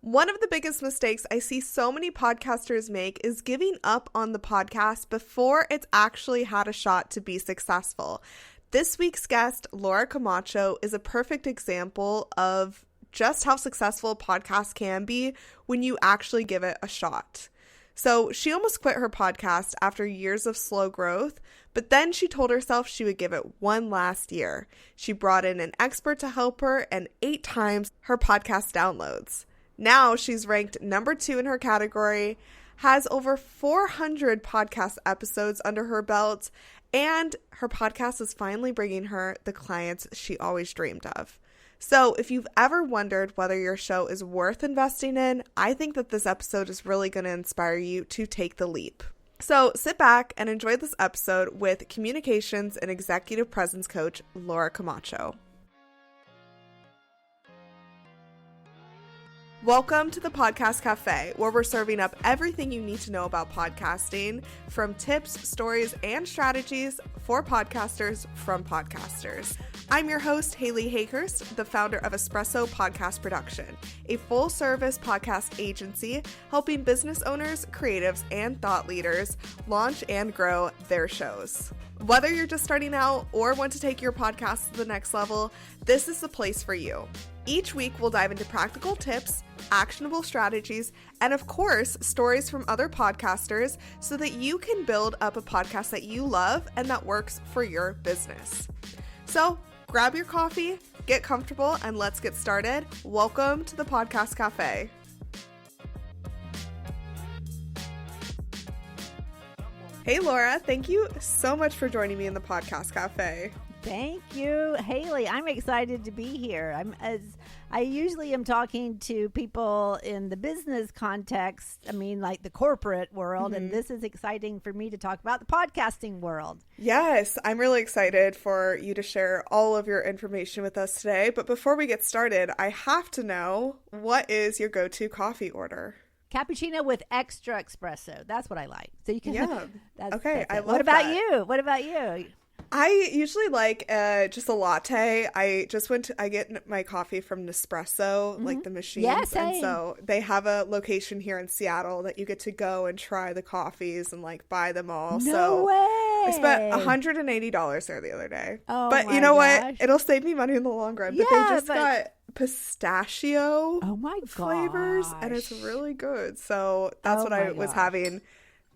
One of the biggest mistakes I see so many podcasters make is giving up on the podcast before it's actually had a shot to be successful. This week's guest, Laura Camacho, is a perfect example of just how successful a podcast can be when you actually give it a shot. So she almost quit her podcast after years of slow growth, but then she told herself she would give it one last year. She brought in an expert to help her and 8 times her podcast downloads. Now she's ranked number 2 in her category, has over 400 podcast episodes under her belt, and her podcast is finally bringing her the clients she always dreamed of. So if you've ever wondered whether your show is worth investing in, I think that this episode is really going to inspire you to take the leap. So sit back and enjoy this episode with communications and executive presence coach, Laura Camacho. Welcome to the Podcast Cafe, where we're serving up everything you need to know about podcasting, from tips, stories, and strategies for podcasters from podcasters. I'm your host, Haley Hayhurst, the founder of Espresso Podcast Production, a full-service podcast agency helping business owners, creatives, and thought leaders launch and grow their shows. Whether you're just starting out or want to take your podcast to the next level, this is the place for you. Each week, we'll dive into practical tips, actionable strategies, and of course, stories from other podcasters so that you can build up a podcast that you love and that works for your business. So grab your coffee, get comfortable, and let's get started. Welcome to the Podcast Cafe. Hey, Laura, thank you so much for joining me in the Podcast Cafe. Thank you, Haley. I'm excited to be here. I usually am talking to people in the business context, like the corporate world, and this is exciting for me to talk about the podcasting world. Yes, I'm really excited for you to share all of your information with us today. But before we get started, I have to know, what is your go-to coffee order? Cappuccino with extra espresso. That's what I like. So you can. Yeah. Okay. I love What about that. you? What about you? I usually like just a latte. I get my coffee from Nespresso, like the machines. Yeah, same. And so they have a location here in Seattle that you get to go and try the coffees and like buy them all. No way. I spent $180 there the other day. Oh, but my you know gosh. what? It'll save me money in the long run. But Yeah, they just got pistachio flavors, and it's really good. So that's what I was having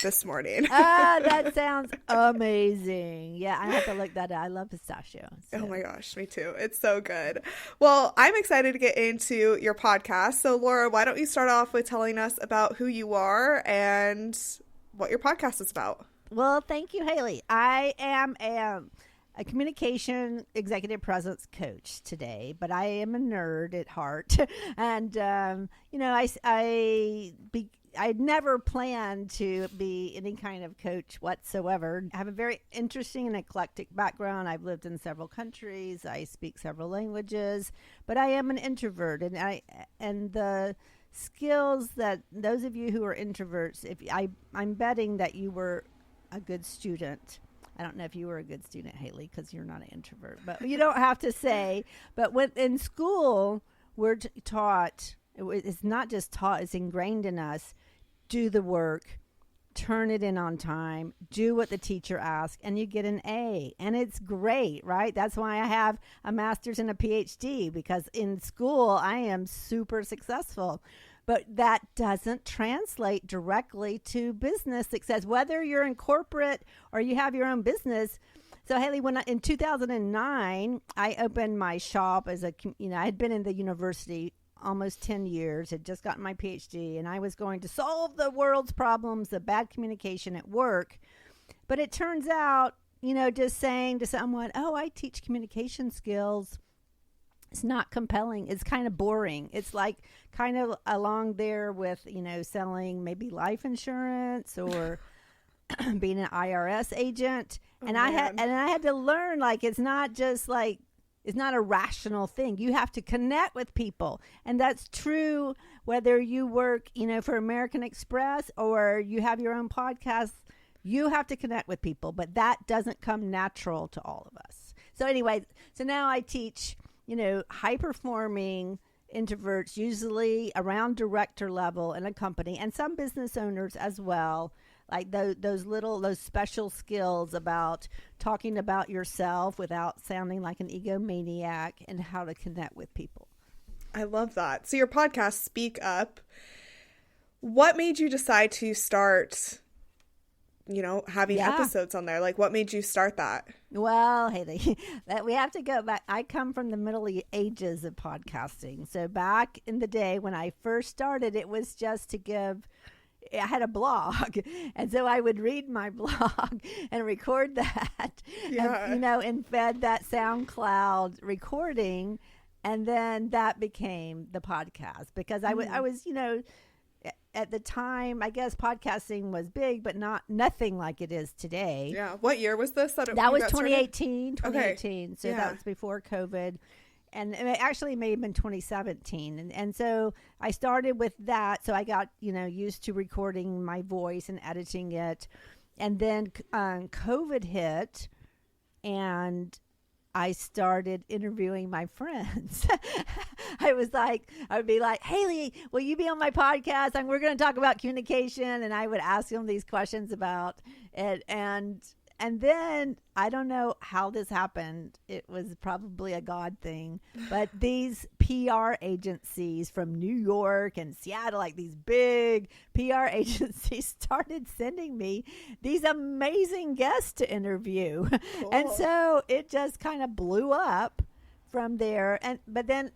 this morning. That sounds amazing. Yeah, I have to look that up. I love pistachio. So. Oh my gosh, me too. It's so good. Well, I'm excited to get into your podcast. So Laura, why don't you start off with telling us about who you are and what your podcast is about? Well, thank you, Haley. I am a communication executive presence coach today, but I am a nerd at heart. And, I'd never planned to be any kind of coach whatsoever. I have a very interesting and eclectic background. I've lived in several countries. I speak several languages, but I am an introvert, and the skills that those of you who are introverts, I'm betting that you were a good student. I don't know if you were a good student, Haley, because you're not an introvert, but you don't have to say. But when in school, we're taught, it's not just taught, it's ingrained in us, do the work, turn it in on time, do what the teacher asks, and you get an A. And it's great, right? That's why I have a master's and a PhD, because in school, I am super successful. But that doesn't translate directly to business success, whether you're in corporate or you have your own business. So, Haley, in 2009, I opened my shop I had been in the university almost 10 years, had just gotten my PhD, and I was going to solve the world's problems of bad communication at work. But it turns out, just saying to someone, oh, I teach communication skills, it's not compelling. It's kind of boring. It's like kind of along there with, selling maybe life insurance or being an IRS agent. Oh, and I had to learn, it's not just it's not a rational thing. You have to connect with people. And that's true whether you work, for American Express or you have your own podcast. You have to connect with people, but that doesn't come natural to all of us. So anyway, now I teach, high performing introverts, usually around director level in a company, and some business owners as well, like those special skills about talking about yourself without sounding like an egomaniac and how to connect with people. I love that. So your podcast, Speak Up, what made you decide to start, having episodes on there? Like, what made you start that? Well, Haley, we have to go back. I come from the middle ages of podcasting. So back in the day when I first started, it was just I had a blog, and so I would read my blog and record that, and, embed that SoundCloud recording, and then that became the podcast because I was, at the time, I guess podcasting was big, but nothing like it is today. Yeah. What year was this? That was 2018. Okay. So that was before COVID. And it actually may have been 2017. And so I started with that. So I got, used to recording my voice and editing it. And then COVID hit, and I started interviewing my friends. I would be like, Haley, will you be on my podcast? And we're going to talk about communication. And I would ask them these questions about it. And then I don't know how this happened. It was probably a God thing. But these PR agencies from New York and Seattle, like these big PR agencies, started sending me these amazing guests to interview. Cool. And so it just kind of blew up from there. But then,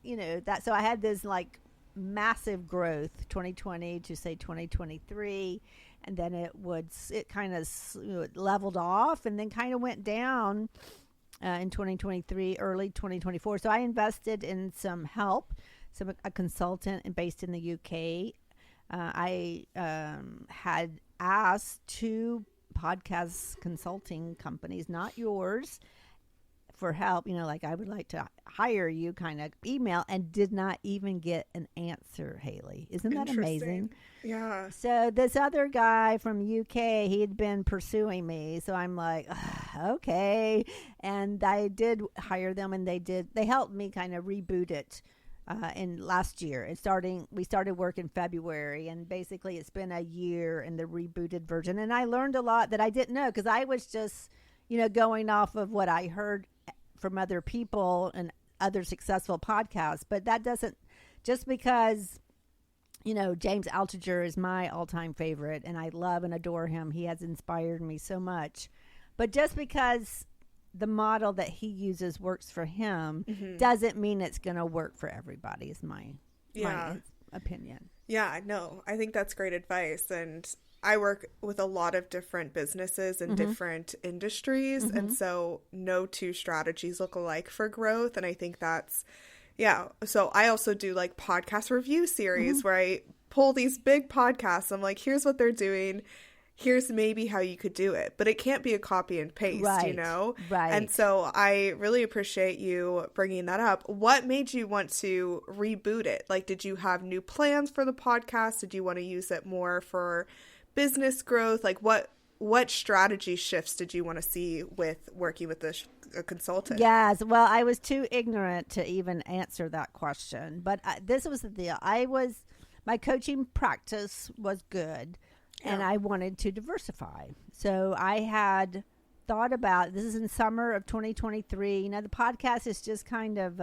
so I had this like massive growth, 2020 to say 2023. And then it kind of leveled off and then kind of went down in 2023, early 2024. So I invested in some help, a consultant based in the UK. I had asked 2 podcast consulting companies, not yours, for help, like I would like to hire you kind of email, and did not even get an answer, Haley. Isn't that amazing? Yeah. So this other guy from UK, he had been pursuing me. So I'm like, okay. And I did hire them, and they helped me kind of reboot it in last year. We started work in February, and basically it's been a year in the rebooted version. And I learned a lot that I didn't know, because I was just, going off of what I heard from other people and other successful podcasts. But that doesn't, just because, James Altucher is my all-time favorite, and I love and adore him. He has inspired me so much. But just because the model that he uses works for him doesn't mean it's going to work for everybody, is my opinion. Yeah, no, I think that's great advice. And I work with a lot of different businesses and different industries. And so no 2 strategies look alike for growth. And I think that's, So I also do like podcast review series where I pull these big podcasts. I'm like, here's what they're doing. Here's maybe how you could do it. But it can't be a copy and paste, Right. And so I really appreciate you bringing that up. What made you want to reboot it? Like, did you have new plans for the podcast? Did you want to use it more for business growth? Like, what strategy shifts did you want to see with working with a consultant? Yes. Well, I was too ignorant to even answer that question. But this was the deal. My coaching practice was good, and I wanted to diversify. So I had thought about, this is in summer of 2023. The podcast is just kind of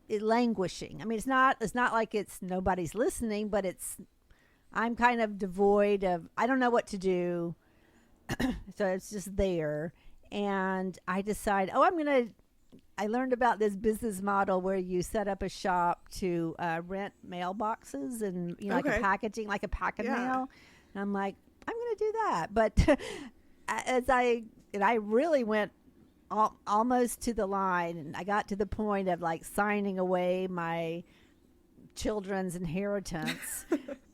languishing. I mean, it's not like it's nobody's listening, but I'm kind of devoid of, I don't know what to do. So it's just there. And I decide, I learned about this business model where you set up a shop to rent mailboxes and, like a packaging, like a pack and mail. And I'm like, I'm going to do that. But I really went almost to the line, and I got to the point of like signing away my children's inheritance.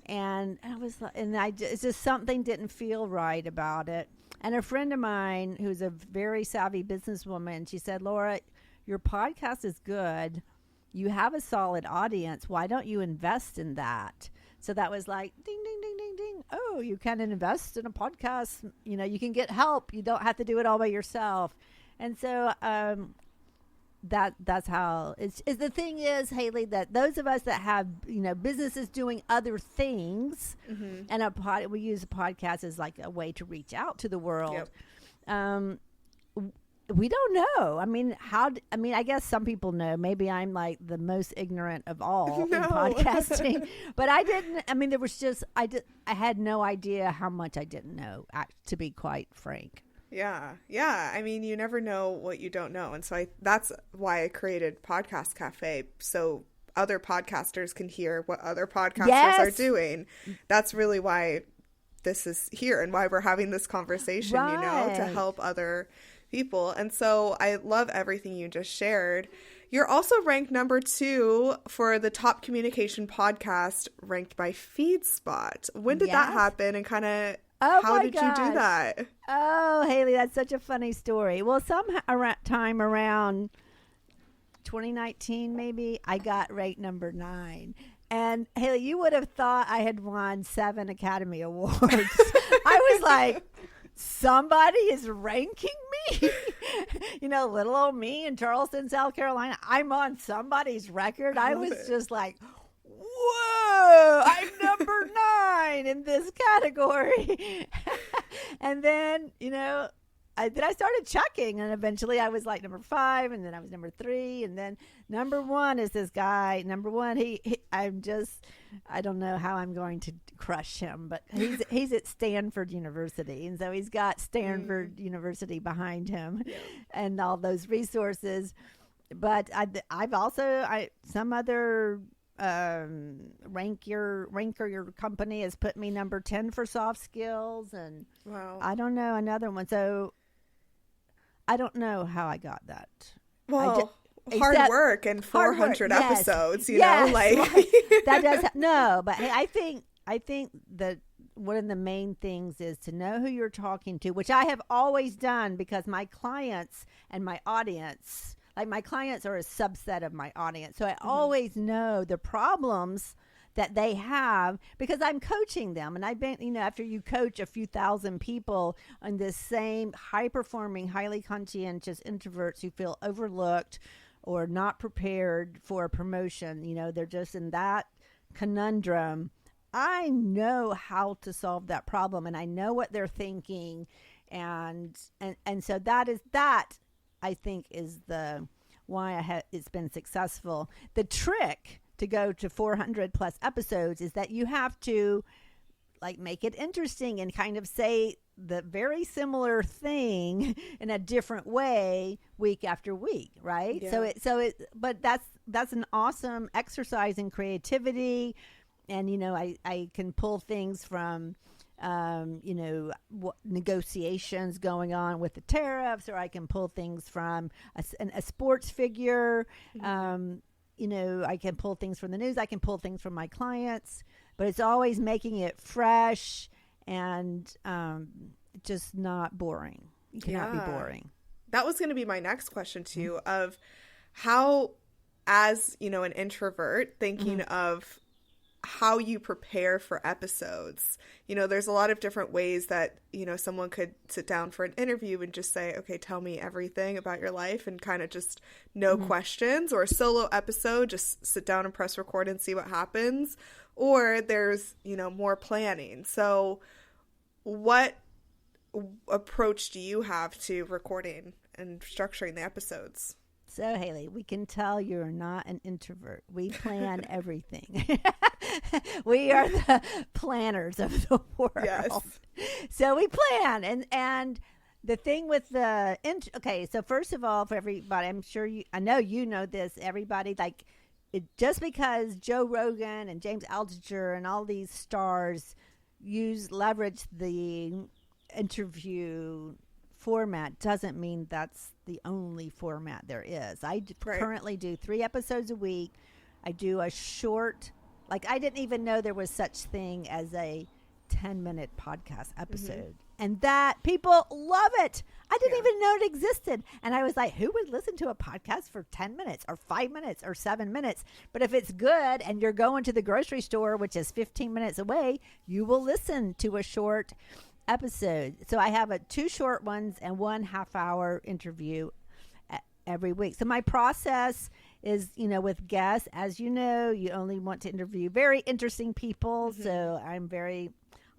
And I was like, it's just something didn't feel right about it. And a friend of mine who's a very savvy businesswoman, she said, Laura, your podcast is good. You have a solid audience. Why don't you invest in that? So that was like, ding, ding, ding, ding, ding. Oh, you can invest in a podcast. You can get help. You don't have to do it all by yourself. And so that's how it's the thing is, Haley, that those of us that have businesses doing other things, and we use a podcast as like a way to reach out to the world. Yep. We don't know. I mean, I guess some people know. Maybe I'm like the most ignorant of all in podcasting. But I didn't. I mean, there was just I had no idea how much I didn't know. To be quite frank. Yeah. I mean, you never know what you don't know, and so that's why I created Podcast Cafe, so other podcasters can hear what other podcasters are doing. That's really why this is here and why we're having this conversation. Right. To help other people. And so I love everything you just shared. You're also ranked number 2 for the top communication podcast, ranked by FeedSpot. When did that happen, and kind of how did you do that? Oh, Haley, that's such a funny story. Well, time around 2019, maybe, I got ranked number 9. And Haley, you would have thought I had won 7 Academy Awards. I was like, somebody is ranking me. Little old me in Charleston, South Carolina. I'm on somebody's record. I was just like, whoa, I'm number 9 in this category. And then, I started checking, and eventually I was like number 5, and then I was number 3, and then number 1 is this guy. Number 1, I don't know how I'm going to crush him, but he's at Stanford University, and so he's got Stanford University behind him, and all those resources. But I've also some other ranker company has put me number 10 for soft skills, and I don't know, another one. So I don't know how I got that. Well, hard work and 400 episodes, know, like that does no, but hey, I think that one of the main things is to know who you're talking to, which I have always done, because my clients and my audience, like my clients are a subset of my audience. So I always know the problems that they have, because I'm coaching them. And I've been, after you coach a few thousand people on this same high-performing, highly conscientious introverts who feel overlooked or not prepared for a promotion, they're just in that conundrum. I know how to solve that problem, and I know what they're thinking. And so that I think is the why it's been successful. The trick to go to 400 plus episodes is that you have to like make it interesting and kind of say the very similar thing in a different way week after week, right? Yeah. But that's an awesome exercise in creativity. And, I can pull things from, negotiations going on with the tariffs, or I can pull things from a sports figure. I can pull things from the news. I can pull things from my clients, but it's always making it fresh and just not boring. You cannot be boring. That was going to be my next question too, of how, as, an introvert, thinking of how you prepare for episodes. There's a lot of different ways that, someone could sit down for an interview and just say, okay, tell me everything about your life, and kind of just no questions. Or a solo episode, just sit down and press record and see what happens. Or there's, more planning. So what approach do you have to recording and structuring the episodes? So, Haley, we can tell you're not an introvert. We plan everything. We are the planners of the world. Yes. So we plan. And the thing with okay, so first of all, for everybody, I know you know this, everybody, like, just because Joe Rogan and James Altucher and all these stars leverage the interview format doesn't mean that's the only format there is. I currently do 3 episodes a week. I do a short, like, I didn't even know there was such thing as a 10-minute podcast episode. And that people love it. I didn't even know it existed. And I was like, who would listen to a podcast for 10 minutes or 5 minutes or 7 minutes? But if it's good and you're going to the grocery store, which is 15 minutes away, you will listen to a short episode. So I have 2 short ones and 1 half-hour interview every week. So my process is, with guests, as you know, you only want to interview very interesting people. Mm-hmm. So I'm very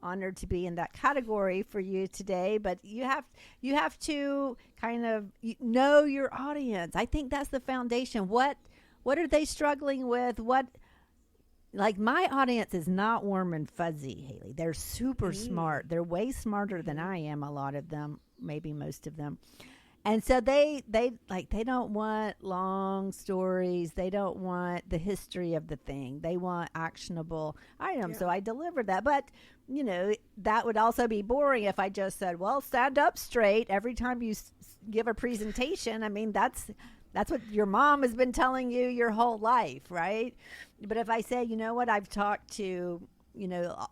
honored to be in that category for you today. But you have to kind of know your audience. I think that's the foundation. What are they struggling with? Like, my audience is not warm and fuzzy, Haley. They're super smart. They're way smarter than I am, a lot of them, maybe most of them. And so they don't want long stories. They don't want the history of the thing. They want actionable items. Yeah. So I deliver that. But, that would also be boring if I just said, well, stand up straight every time you give a presentation. I mean, that's what your mom has been telling you your whole life, right? But if I say, you know what, I've talked to,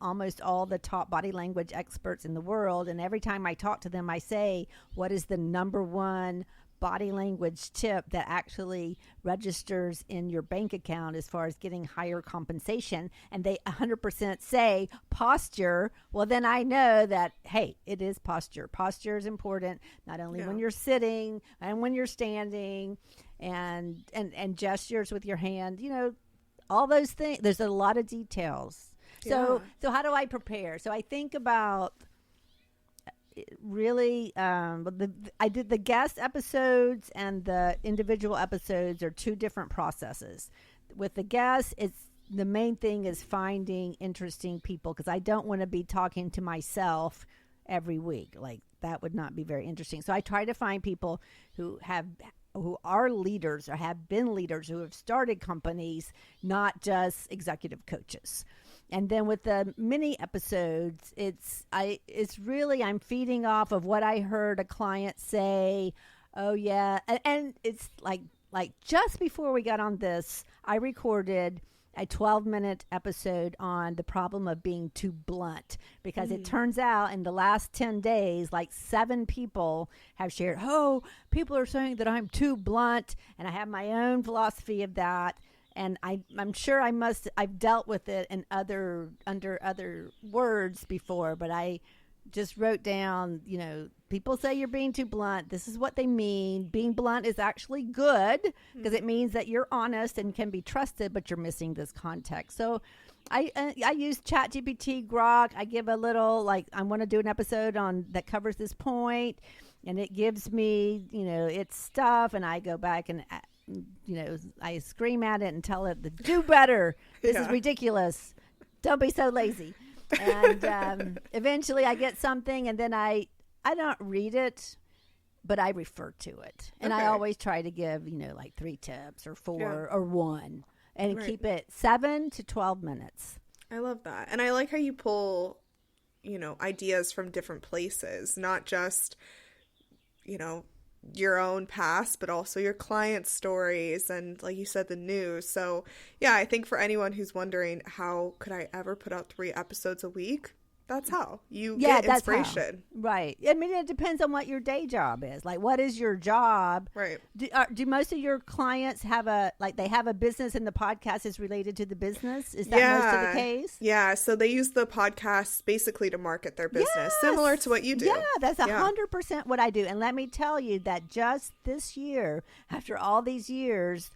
almost all the top body language experts in the world, and every time I talk to them, I say, what is the number one body language tip that actually registers in your bank account as far as getting higher compensation? And they 100% say posture. Well, then I know that, hey, it is posture. Posture is important, not only when you're sitting and when you're standing, and gestures with your hand, all those things. There's a lot of details. So how do I prepare? So I think about really, I did the guest episodes and the individual episodes are two different processes. With the guests, the main thing is finding interesting people, because I don't want to be talking to myself every week. Like, that would not be very interesting. So I try to find people who are leaders or have been leaders, who have started companies, not just executive coaches. And then with the mini episodes, I'm feeding off of what I heard a client say. Oh yeah. And it's like just before we got on this, I recorded a 12-minute episode on the problem of being too blunt, because it turns out in the last 10 days, like 7 people have shared, oh, people are saying that I'm too blunt. And I have my own philosophy of that. And I'm sure I've dealt with it under other words before, but I just wrote down, people say you're being too blunt. This is what they mean. Being blunt is actually good, because it means that you're honest and can be trusted, but you're missing this context. So I use ChatGPT, Grok. I give a little, I want to do an episode that covers this point, and it gives me, its stuff, and I go back and I scream at it and tell it to do better. This is ridiculous. Don't be so lazy. And eventually I get something, and then I don't read it, but I refer to it. And I always try to give, 3 tips or 4 or 1, and keep it 7 to 12 minutes. I love that. And I like how you pull, ideas from different places, not just, your own past, but also your client stories and, like you said, the news. So yeah, I think for anyone who's wondering, how could I ever put out 3 episodes a week? That's how you get inspiration. Right. I mean, it depends on what your day job is. Like, what is your job? Right. Do most of your clients have a business, and the podcast is related to the business? Is that most of the case? Yeah. So they use the podcast basically to market their business, similar to what you do. Yeah, that's 100% what I do. And let me tell you that just this year, after all these years,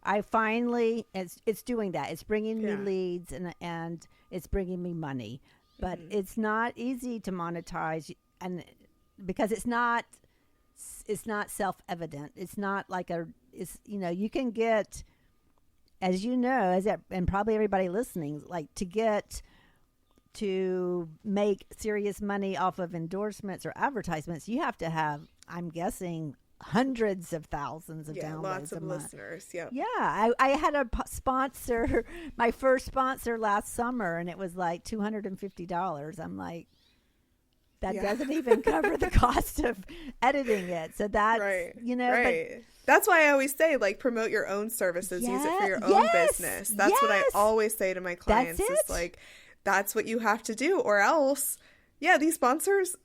I finally, it's doing that. It's bringing me leads, and it's bringing me money. But it's not easy to monetize, and because it's not self-evident. It's not like you can get, as you know, and probably everybody listening, like to make serious money off of endorsements or advertisements, you have to have, I'm guessing, hundreds of thousands of downloads lots of a month. listeners. I had a sponsor, my first sponsor last summer, and it was like $250. I'm like, that doesn't even cover the cost of editing it. So that's But that's why I always say, promote your own services. Use it for your own business. That's what I always say to my clients. That's what you have to do, or else these sponsors,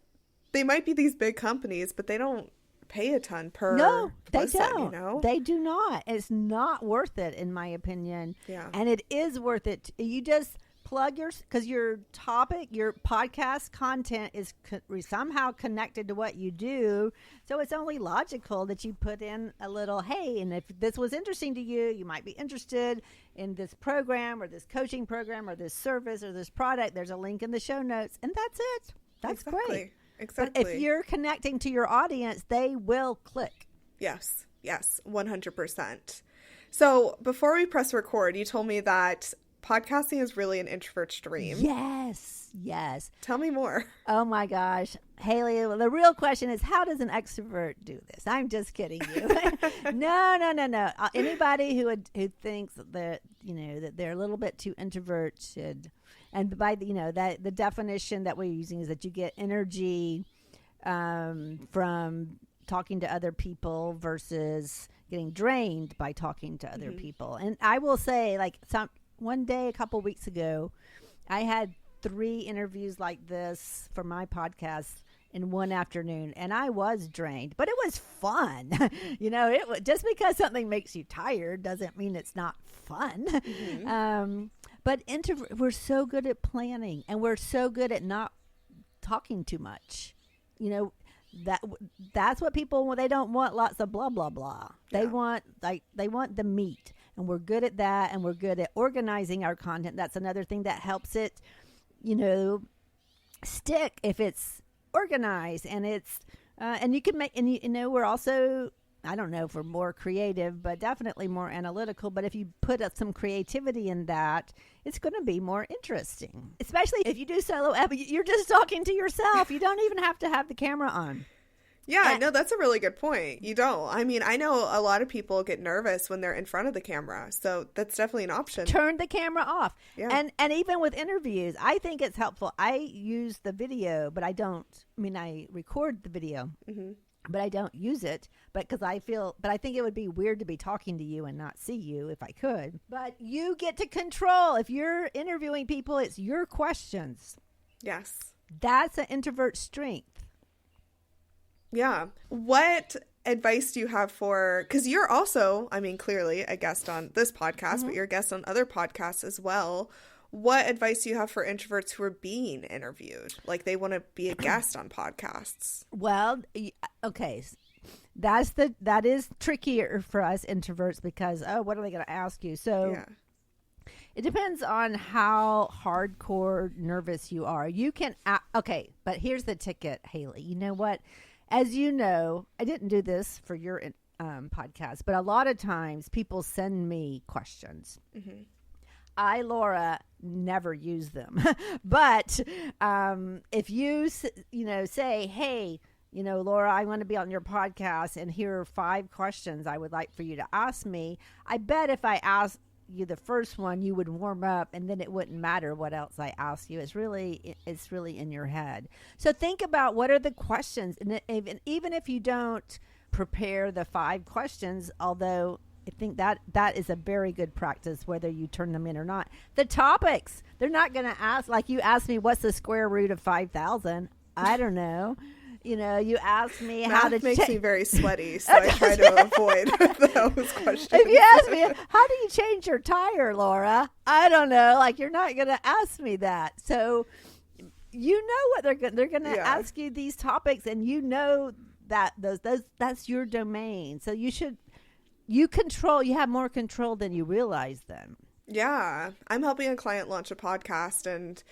they might be these big companies, but they don't pay a ton per person, don't. They do not. It's not worth it, in my opinion. And it is worth it. You just plug because your topic, your podcast content is somehow connected to what you do. So it's only logical that you put in a little, hey, and if this was interesting to you, you might be interested in this program or this coaching program or this service or this product. There's a link in the show notes, and that's it. That's great. Exactly. But if you're connecting to your audience, they will click. Yes, 100%. So before we press record, you told me that podcasting is really an introvert's dream. Yes. Tell me more. Oh my gosh. Haley, the real question is, how does an extrovert do this? I'm just kidding you. No. Anybody who thinks that, that they're a little bit too introverted, and by the definition that we're using is that you get energy from talking to other people versus getting drained by talking to other people. And I will say, one day a couple weeks ago, I had 3 interviews like this for my podcast in one afternoon, and I was drained, but it was fun. Just because something makes you tired doesn't mean it's not fun. But we're so good at planning, and we're so good at not talking too much. That's what people want. They don't want lots of blah blah blah. They want the meat, and we're good at that, and we're good at organizing our content. That's another thing that helps it stick if it's organized, and it's and you can make, and we're also, I don't know if we're more creative, but definitely more analytical. But if you put up some creativity in that, it's going to be more interesting. Especially if you do solo you're just talking to yourself. You don't even have to have the camera on. Yeah, no, that's a really good point. You don't. I mean, I know a lot of people get nervous when they're in front of the camera, so that's definitely an option. Turn the camera off. Yeah. And even with interviews, I think it's helpful. I use the video, but I record the video. But I don't use it, but I think it would be weird to be talking to you and not see you if I could. But you get to control. If you're interviewing people, it's your questions. Yes. That's an introvert strength. Yeah. What advice do you have because you're also, clearly a guest on this podcast, but you're a guest on other podcasts as well. What advice do you have for introverts who are being interviewed? Like they want to be a guest on podcasts. Well, okay. That is trickier for us introverts because, what are they going to ask you? So it depends on how hardcore nervous you are. You can, but here's the ticket, Haley. You know what? As you know, I didn't do this for your podcast, but a lot of times people send me questions. I, Laura, never use them. But if you, say, hey, Laura, I want to be on your podcast, and here are 5 questions I would like for you to ask me. I bet if I asked you the first one, you would warm up, and then it wouldn't matter what else I ask you. It's really in your head. So think about what are the questions, and even if you don't prepare the 5 questions, although I think that is a very good practice, whether you turn them in or not. The topics, they're not going to ask, like you asked me, what's the square root of 5,000? I don't know. You asked me how to makes me very sweaty, so I try to avoid those questions. If you ask me, how do you change your tire, Laura? I don't know. You're not going to ask me that. So what they're going to ask you these topics, and that that's your domain. So you have more control than you realize then. Yeah. I'm helping a client launch a podcast, and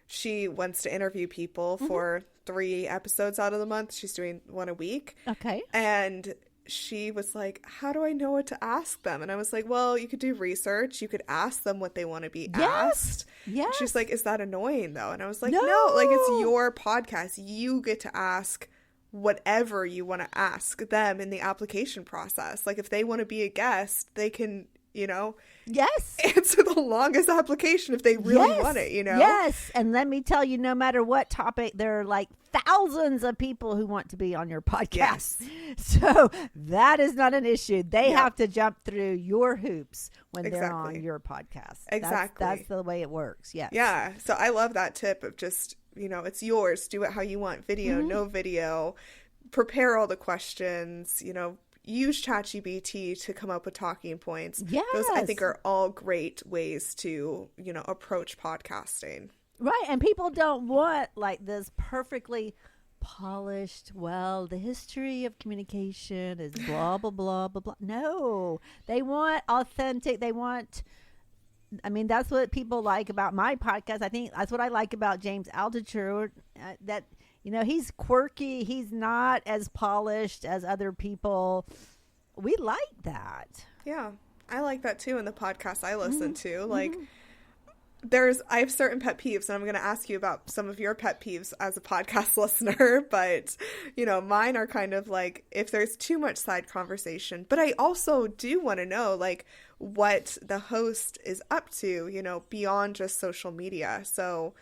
she wants to interview people for 3 episodes out of the month. She's doing 1 a week. Okay. And she was like, how do I know what to ask them? And I was like, well, you could do research. You could ask them what they want to be asked. Yes. She's like, is that annoying though? And I was like, no, it's your podcast. You get to ask whatever you want to ask them in the application process. If they want to be a guest, they can, answer the longest application if they really want it, Yes. And let me tell you, no matter what topic, there are thousands of people who want to be on your podcast. Yes. So that is not an issue. They have to jump through your hoops when they're on your podcast. Exactly. That's the way it works. Yes. Yeah. So I love that tip of just, it's yours. Do it how you want. Video, no video. Prepare all the questions, use ChatGPT to come up with talking points. Yes. Those, I think, are all great ways to, approach podcasting. Right. And people don't want like this perfectly polished, well, the history of communication is blah, blah, blah, blah, blah. No, they want authentic. That's what people like about my podcast. I think that's what I like about James Altucher, that, he's quirky. He's not as polished as other people. We like that. Yeah, I like that too in the podcast I listen to. Like, I have certain pet peeves, and I'm going to ask you about some of your pet peeves as a podcast listener, but, mine are kind of like if there's too much side conversation. But I also do want to know, like, what the host is up to, beyond just social media. So,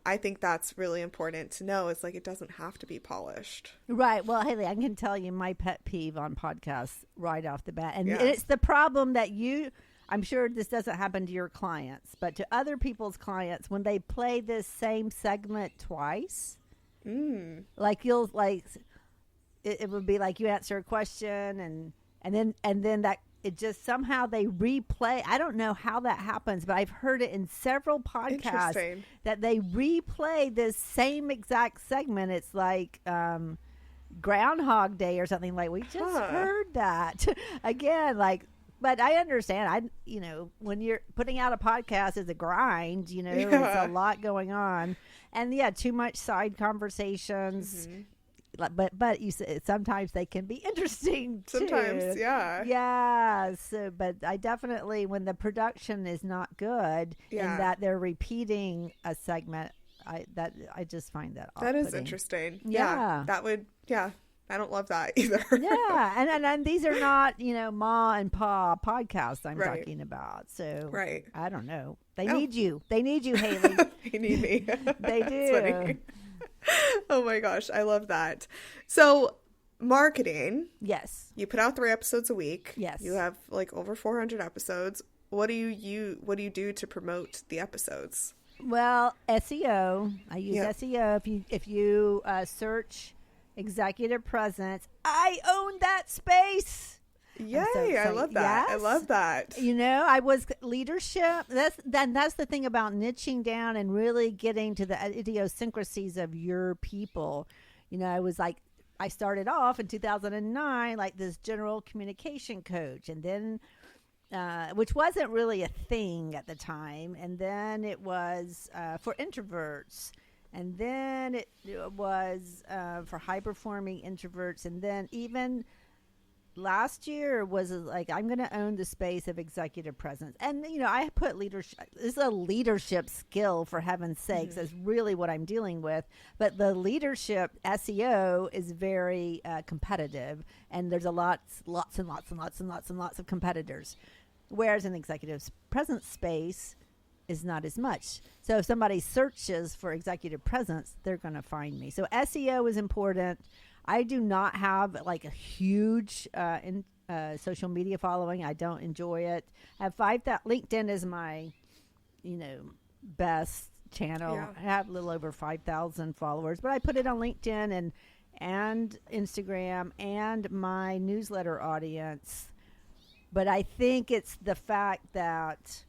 I think that's really important to know. It's like it doesn't have to be polished. Right. Well, Haley, I can tell you my pet peeve on podcasts right off the bat. And it's the problem that I'm sure this doesn't happen to your clients, but to other people's clients, when they play this same segment twice, like it would be like you answer a question and then that it just somehow they replay. I don't know how that happens, but I've heard it in several podcasts that they replay this same exact segment. It's like Groundhog Day or something. Like, we just heard that again, like. But I understand. When you're putting out a podcast, it's a grind. It's a lot going on, and too much side conversations. But you said sometimes they can be interesting too. Sometimes, yeah. Yeah. So, but I definitely, when the production is not good and that they're repeating a segment, I just find that off-putting. That is interesting. Yeah. That would. Yeah. I don't love that either. Yeah, and these are not, Ma and Pa podcasts I'm talking about. So I don't know. They need you. They need you, Haley. They need me. They do. Oh my gosh, I love that. So marketing. Yes. You put out 3 episodes a week. Yes. You have like over 400 episodes. What do you do to promote the episodes? Well, SEO. I use SEO. If you search executive presence, I own that space. Yay, I love that. Yes. I love that. I was leadership. That's the thing about niching down and really getting to the idiosyncrasies of your people. I was like, I started off in 2009 like this general communication coach, and then which wasn't really a thing at the time, and then it was for introverts. And then it was for high-performing introverts. And then even last year was like, I'm going to own the space of executive presence. And, I put leadership. This is a leadership skill, for heaven's sakes. That's really what I'm dealing with. But the leadership SEO is very competitive. And there's lots of competitors. Whereas in executive presence space is not as much. So if somebody searches for executive presence, they're going to find me. So SEO is important. I do not have like a huge social media following. I don't enjoy it. I have LinkedIn is my, best channel. Yeah. I have a little over 5,000 followers, but I put it on LinkedIn and Instagram and my newsletter audience. But I think it's the fact that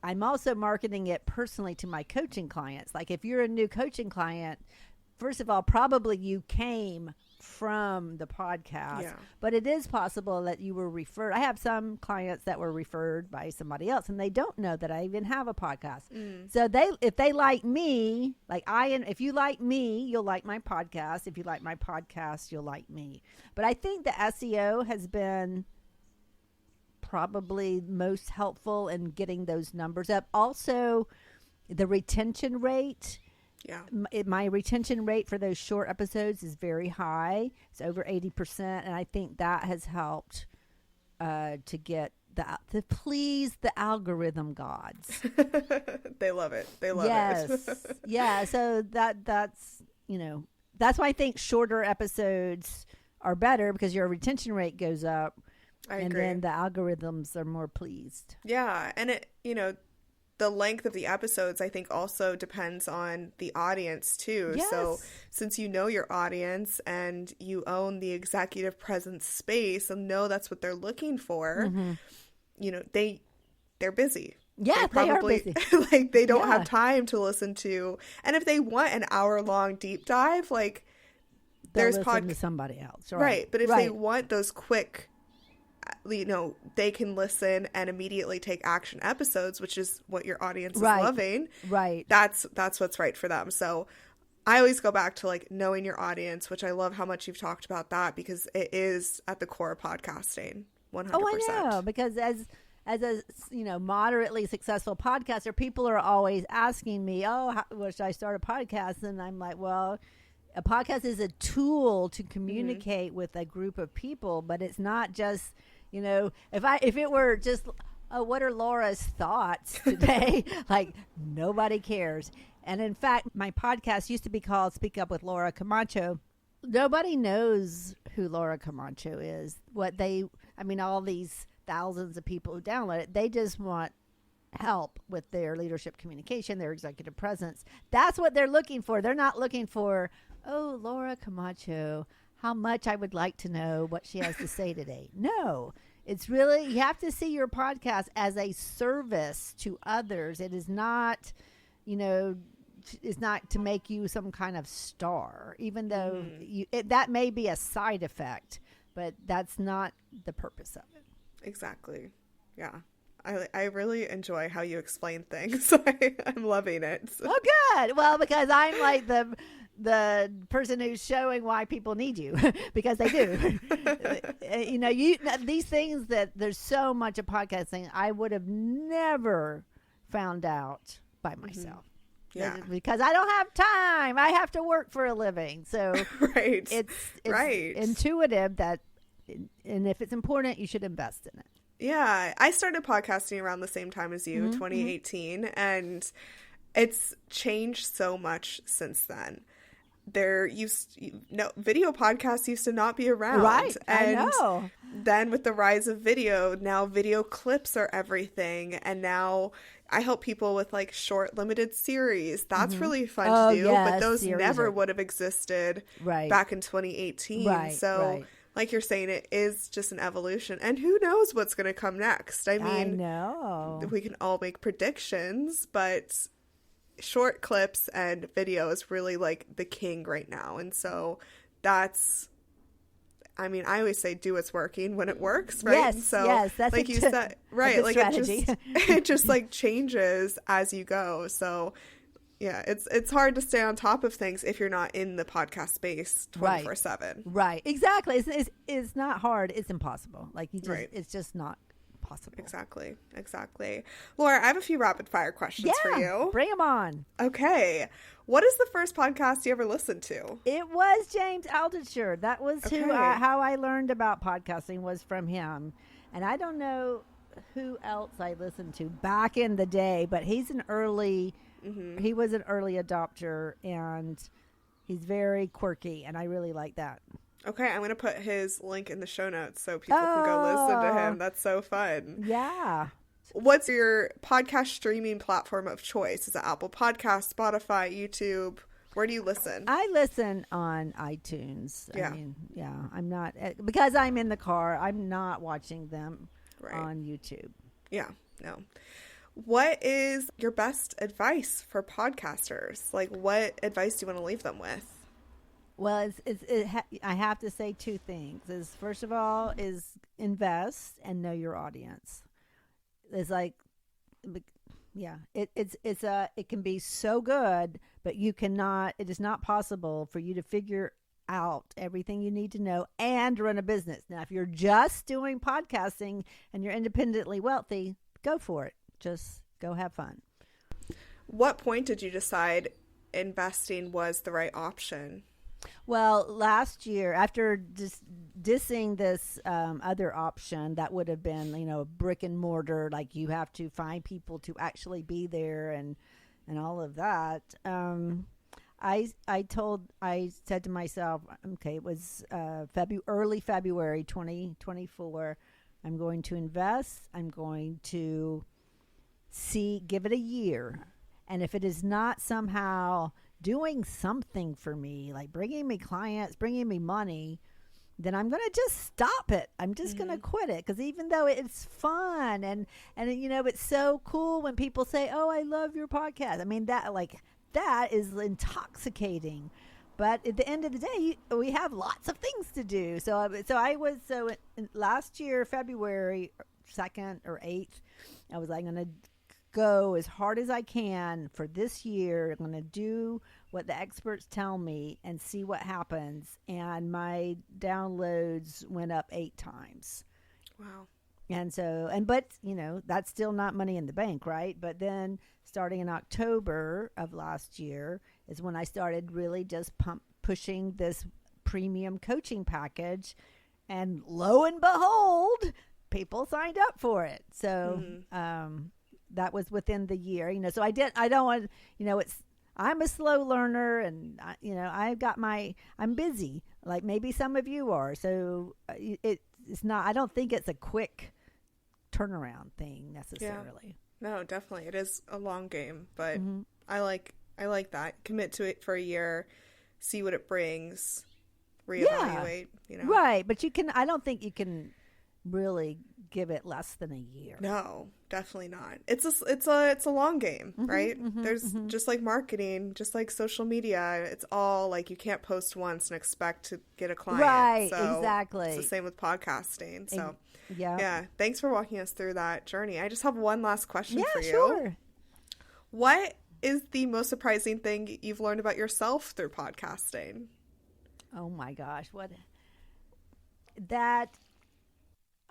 I'm also marketing it personally to my coaching clients. Like, if you're a new coaching client, first of all, probably you came from the podcast, but it is possible that you were referred. I have some clients that were referred by somebody else, and they don't know that I even have a podcast. So if they like me, if you like me, you'll like my podcast. If you like my podcast, you'll like me. But I think the SEO has been probably most helpful in getting those numbers up. Also, the retention rate. Yeah. My retention rate for those short episodes is very high. It's over 80%. And I think that has helped to to please the algorithm gods. They love it. They love it. Yeah. So that's why I think shorter episodes are better, because your retention rate goes up. I agree. Then the algorithms are more pleased. Yeah. And the the length of the episodes, I think, also depends on the audience too. Yes. So since you know your audience and you own the executive presence space and know that's what they're looking for, they're busy. Yeah, they are busy. Like, they don't have time to listen to. And if they want an hour-long deep dive, like, They'll listen to somebody else. Right. But if they want those quick, they can listen and immediately take action episodes, which is what your audience is loving. Right. That's what's right for them. So I always go back to, like, knowing your audience, which I love how much you've talked about that, because it is at the core of podcasting. 100%. Oh, I know. Because as a moderately successful podcaster, people are always asking me, should I start a podcast? And I'm like, well, a podcast is a tool to communicate with a group of people, but it's not just, if it were just, what are Laura's thoughts today? Like, nobody cares. And in fact, my podcast used to be called Speak Up with Laura Camacho. Nobody knows who Laura Camacho is. All these thousands of people who download it, they just want help with their leadership communication, their executive presence. That's what they're looking for. They're not looking for, Laura Camacho, how much I would like to know what she has to say today. No, it's really, you have to see your podcast as a service to others. It is not, it's not to make you some kind of star, even though that may be a side effect, but that's not the purpose of it. Exactly. Yeah. I really enjoy how you explain things. I'm loving it. Oh, good. Well, because I'm like the person who's showing why people need you, because they do. These things that there's so much of podcasting, I would have never found out by myself. Yeah. Because I don't have time. I have to work for a living. So it's intuitive that, and if it's important, you should invest in it. Yeah, I started podcasting around the same time as you, 2018, and it's changed so much since then. Video podcasts used to not be around. Right, and I know. Then with the rise of video, now video clips are everything, and now I help people with, like, short limited series. That's really fun to do, but those never would have existed back in 2018. Like you're saying, it is just an evolution. And who knows what's going to come next? I know. We can all make predictions, but short clips and video is really, like, the king right now. And so that's, I always say do what's working when it works, right? Yes, so, that's like you said, right? Like, strategy. it just like changes as you go. So yeah, it's hard to stay on top of things if you're not in the podcast space 24/7. Right. Exactly. It's not hard. It's impossible. Like, it's just not possible. Exactly. Laura, I have a few rapid fire questions for you. Bring them on. Okay. What is the first podcast you ever listened to? It was James Altucher. That was how I learned about podcasting, was from him. And I don't know who else I listened to back in the day, but he's he was an early adopter, and he's very quirky, and I really like that. Okay, I'm going to put his link in the show notes so people can go listen to him. That's so fun. Yeah. What's your podcast streaming platform of choice? Is it Apple Podcasts, Spotify, YouTube? Where do you listen? I listen on iTunes. Yeah. I'm not, because I'm in the car, I'm not watching them on YouTube. Yeah, no. What is your best advice for podcasters? Like, what advice do you want to leave them with? Well, I have to say two things. First of all, is invest and know your audience. It's like, yeah, it can be so good, but it is not possible for you to figure out everything you need to know and run a business. Now, if you're just doing podcasting and you're independently wealthy, go for it. Just go have fun. What point did you decide investing was the right option? Well, last year, after dissing this other option that would have been, brick and mortar, like you have to find people to actually be there and all of that, I said to myself, okay, it was early February 2024. I'm going to invest. I'm going to give it a year. And if it is not somehow doing something for me, like bringing me clients, bringing me money, then I'm going to just stop it. I'm just going to quit it. Because even though it's fun and it's so cool when people say, oh, I love your podcast. I mean, that is intoxicating. But at the end of the day, we have lots of things to do. So last year, February 2nd or 8th, I was like, I'm going to go as hard as I can for this year. I'm going to do what the experts tell me and see what happens. And my downloads went up 8 times. Wow. But that's still not money in the bank, right? But then starting in October of last year is when I started really just pushing this premium coaching package. And lo and behold, people signed up for it. So, that was within the year, so I'm a slow learner and I'm busy, like maybe some of you are. So it's not, I don't think it's a quick turnaround thing necessarily. Yeah. No, definitely. It is a long game, but I like that. Commit to it for a year, see what it brings, reevaluate, Right. But I don't think you can really give it less than a year. No, definitely not. It's a long game, right? There's just like marketing, just like social media. It's all like you can't post once and expect to get a client. Right, so exactly. It's the same with podcasting. So yeah. Thanks for walking us through that journey. I just have one last question for you. Sure. What is the most surprising thing you've learned about yourself through podcasting? Oh my gosh,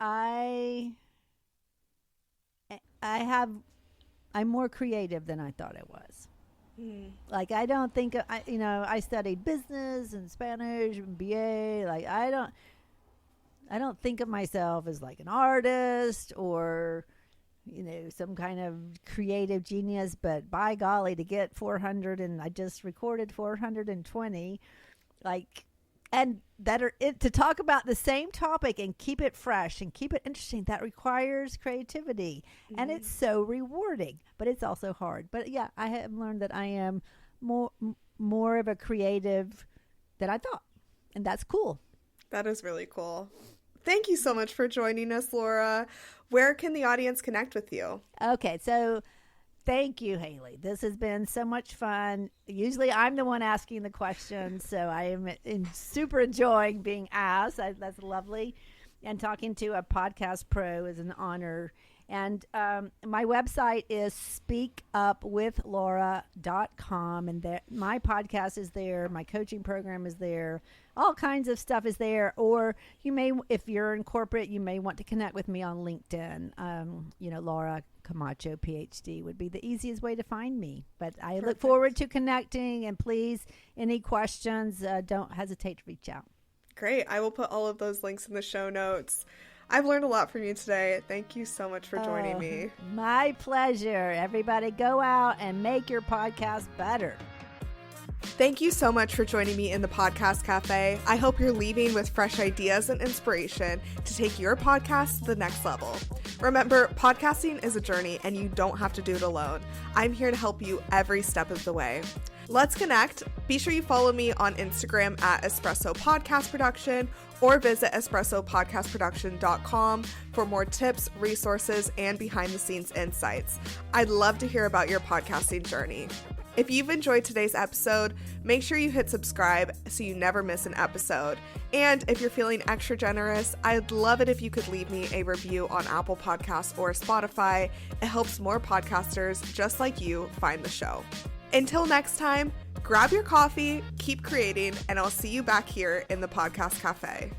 I'm more creative than I thought I was. Like, I don't think, I studied business and Spanish and BA. Like, I don't think of myself as like an artist or, some kind of creative genius, but by golly, to get 400 and I just recorded 420, and that are to talk about the same topic and keep it fresh and keep it interesting, that requires creativity. And it's so rewarding, but it's also hard. But yeah, I have learned that I am more of a creative than I thought. And that's cool. That is really cool. Thank you so much for joining us, Laura. Where can the audience connect with you? Okay, so thank you, Haley. This has been so much fun. Usually I'm the one asking the questions, so I am super enjoying being asked. That's lovely. And talking to a podcast pro is an honor. And my website is speakupwithlaura.com. And my podcast is there. My coaching program is there. All kinds of stuff is there. Or you may, if you're in corporate, you may want to connect with me on LinkedIn. Laura Camacho, PhD would be the easiest way to find me. But I look forward to connecting. And please, any questions, don't hesitate to reach out. Great. I will put all of those links in the show notes. I've learned a lot from you today. Thank you so much for joining me. My pleasure. Everybody go out and make your podcast better. Thank you so much for joining me in the Podcast Cafe. I hope you're leaving with fresh ideas and inspiration to take your podcast to the next level. Remember, podcasting is a journey and you don't have to do it alone. I'm here to help you every step of the way. Let's connect. Be sure you follow me on Instagram at Espresso Podcast Production or visit espressopodcastproduction.com for more tips, resources, and behind-the-scenes insights. I'd love to hear about your podcasting journey. If you've enjoyed today's episode, make sure you hit subscribe so you never miss an episode. And if you're feeling extra generous, I'd love it if you could leave me a review on Apple Podcasts or Spotify. It helps more podcasters just like you find the show. Until next time, grab your coffee, keep creating, and I'll see you back here in the Podcast Cafe.